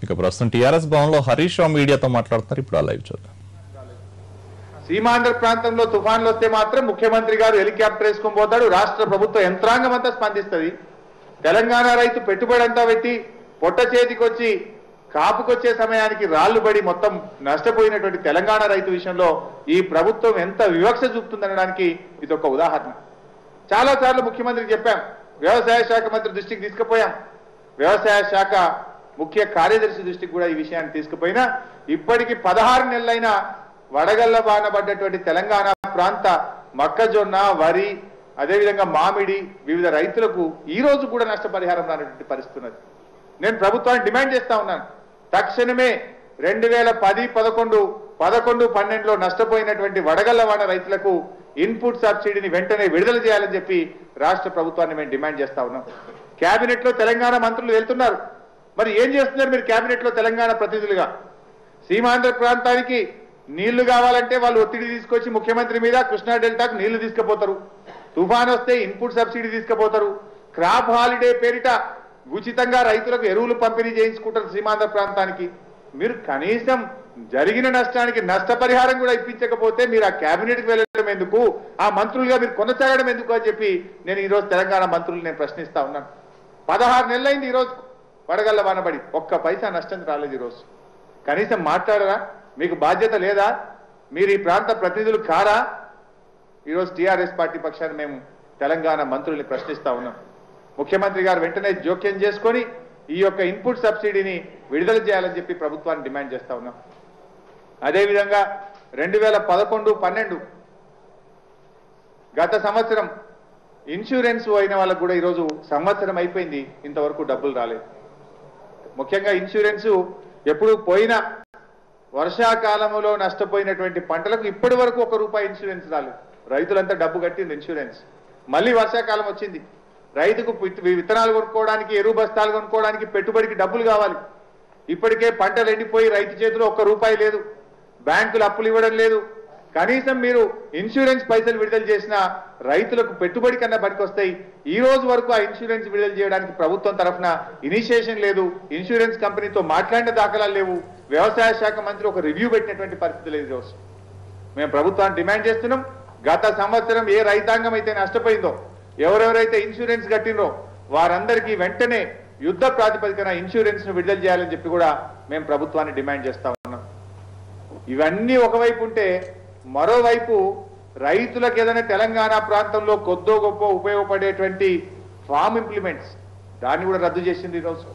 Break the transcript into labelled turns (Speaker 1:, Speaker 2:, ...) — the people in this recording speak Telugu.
Speaker 1: ఇక ప్రస్తుతం టీఆర్ఎస్ భవన్లో హరీష్ రావు మీడియాతో మాట్లాడుతున్నారు. ఇప్పుడు ఆ లైవ్ చూద్దాం.
Speaker 2: సీమాంధ్ర ప్రాంతంలో తుఫాన్లు వస్తే మాత్రం ముఖ్యమంత్రి గారు హెలికాప్టర్ వేసుకొని పోతాడు. రాష్ట్ర ప్రభుత్వ యంత్రాంగం అంతా స్పందిస్తుంది. తెలంగాణ రైతు పెట్టుబడి అంతా పెట్టి పొట్ట చేతికొచ్చి కాపుకొచ్చే సమయానికి రాళ్లు పడి మొత్తం నష్టపోయినటువంటి తెలంగాణ రైతు విషయంలో ఈ ప్రభుత్వం ఎంత వివక్ష చూపుతుందనడానికి ఇది ఒక ఉదాహరణ. చాలా సార్లు ముఖ్యమంత్రికి చెప్పాం, వ్యవసాయ శాఖ మంత్రి దృష్టికి తీసుకుపోయాం, వ్యవసాయ శాఖ ముఖ్య కార్యదర్శి దృష్టికి కూడా ఈ విషయాన్ని తీసుకుపోయినా ఇప్పటికి 16 నెలలైనా వడగళ్ల బాన పడ్డటువంటి తెలంగాణ ప్రాంత మొక్కజొన్న, వరి, అదేవిధంగా మామిడి వివిధ రైతులకు ఈ రోజు కూడా నష్టపరిహారం రానటువంటి పరిస్థితి ఉన్నది. నేను ప్రభుత్వాన్ని డిమాండ్ చేస్తా ఉన్నాను, తక్షణమే 2010, 11, 12లో నష్టపోయినటువంటి వడగళ్ల వాన రైతులకు ఇన్పుట్ సబ్సిడీని వెంటనే విడుదల చేయాలని చెప్పి రాష్ట్ర ప్రభుత్వాన్ని మేము డిమాండ్ చేస్తా ఉన్నాం. కేబినెట్ లో తెలంగాణ మంత్రులు వెళ్తున్నారు, మరి ఏం చేస్తున్నారు మీరు కేబినెట్ లో తెలంగాణ ప్రతినిధులుగా? సీమాంధ్ర ప్రాంతానికి నీళ్లు కావాలంటే వాళ్ళు ఒత్తిడి తీసుకొచ్చి ముఖ్యమంత్రి మీద కృష్ణా డెల్టాకు నీళ్లు తీసుకుపోతారు, తుఫాన్ వస్తే ఇన్పుట్ సబ్సిడీ తీసుకుపోతారు, క్రాప్ హాలిడే పేరిట ఉచితంగా రైతులకు ఎరువులు పంపిణీ చేయించుకుంటారు సీమాంధ్ర ప్రాంతానికి. మీరు కనీసం జరిగిన నష్టానికి నష్టపరిహారం కూడా ఇప్పించకపోతే మీరు ఆ కేబినెట్కి వెళ్ళడం ఎందుకు, ఆ మంత్రులుగా మీరు కొనసాగడం ఎందుకు అని చెప్పి నేను ఈరోజు తెలంగాణ మంత్రులు నేను ప్రశ్నిస్తా ఉన్నాను. 16 నెలలైంది ఈరోజు వడగళ్ల వానబడి, ఒక్క పైసా నష్టం రాలేదు. ఈరోజు కనీసం మాట్లాడరా? మీకు బాధ్యత లేదా? మీరు ఈ ప్రాంత ప్రతినిధులు కారా? ఈరోజు టీఆర్ఎస్ పార్టీ పక్షాన్ని మేము తెలంగాణ మంత్రుల్ని ప్రశ్నిస్తా ఉన్నాం. ముఖ్యమంత్రి గారు వెంటనే జోక్యం చేసుకొని ఈ యొక్క ఇన్పుట్ సబ్సిడీని విడుదల చేయాలని చెప్పి ప్రభుత్వాన్ని డిమాండ్ చేస్తా ఉన్నాం. అదేవిధంగా 2011, 12 గత సంవత్సరం ఇన్సూరెన్స్ అయిన వాళ్ళకు కూడా ఈరోజు సంవత్సరం అయిపోయింది, ఇంతవరకు డబ్బులు రాలేదు. ముఖ్యంగా ఇన్సూరెన్స్ ఎప్పుడు పోయినా వర్షాకాలంలో నష్టపోయినటువంటి పంటలకు ఇప్పటి వరకు ₹1 ఇన్సూరెన్స్ రాలేదు. రైతులంతా డబ్బు కట్టింది ఇన్సూరెన్స్. మళ్ళీ వర్షాకాలం వచ్చింది, రైతుకు విత్తనాలు కొనుక్కోవడానికి, ఎరువు బస్తాలు కొనుక్కోవడానికి పెట్టుబడికి డబ్బులు కావాలి. ఇప్పటికే పంటలు ఎండిపోయి రైతు చేతిలో ₹1 లేదు, బ్యాంకులు అప్పులు ఇవ్వడం లేదు. కనీసం మీరు ఇన్సూరెన్స్ పైసలు విడుదల చేసిన రైతులకు పెట్టుబడి కన్నా పనికొస్తాయి. ఈ రోజు వరకు ఆ ఇన్సూరెన్స్ విడుదల చేయడానికి ప్రభుత్వం తరఫున ఇనిషియేషన్ లేదు, ఇన్సూరెన్స్ కంపెనీతో మాట్లాడిన దాఖలాలు లేవు, వ్యవసాయ శాఖ మంత్రి ఒక రివ్యూ పెట్టినటువంటి పరిస్థితి లేదు. ఈరోజు మేము ప్రభుత్వాన్ని డిమాండ్ చేస్తున్నాం, గత సంవత్సరం ఏ రైతాంగం అయితే నష్టపోయిందో, ఎవరెవరైతే ఇన్సూరెన్స్ కట్టినో వారందరికీ వెంటనే యుద్ధ ప్రాతిపదికన ఇన్సూరెన్స్ ను విడుదల చేయాలని చెప్పి కూడా మేము ప్రభుత్వాన్ని డిమాండ్ చేస్తా ఉన్నాం. ఇవన్నీ ఒకవైపు ఉంటే, మరోవైపు రైతులకు ఏదైనా తెలంగాణ ప్రాంతంలో కొద్దో గొప్ప ఉపయోగపడేటువంటి ఫార్మ్ ఇంప్లిమెంట్స్ దాన్ని కూడా రద్దు చేసింది ఈరోజు.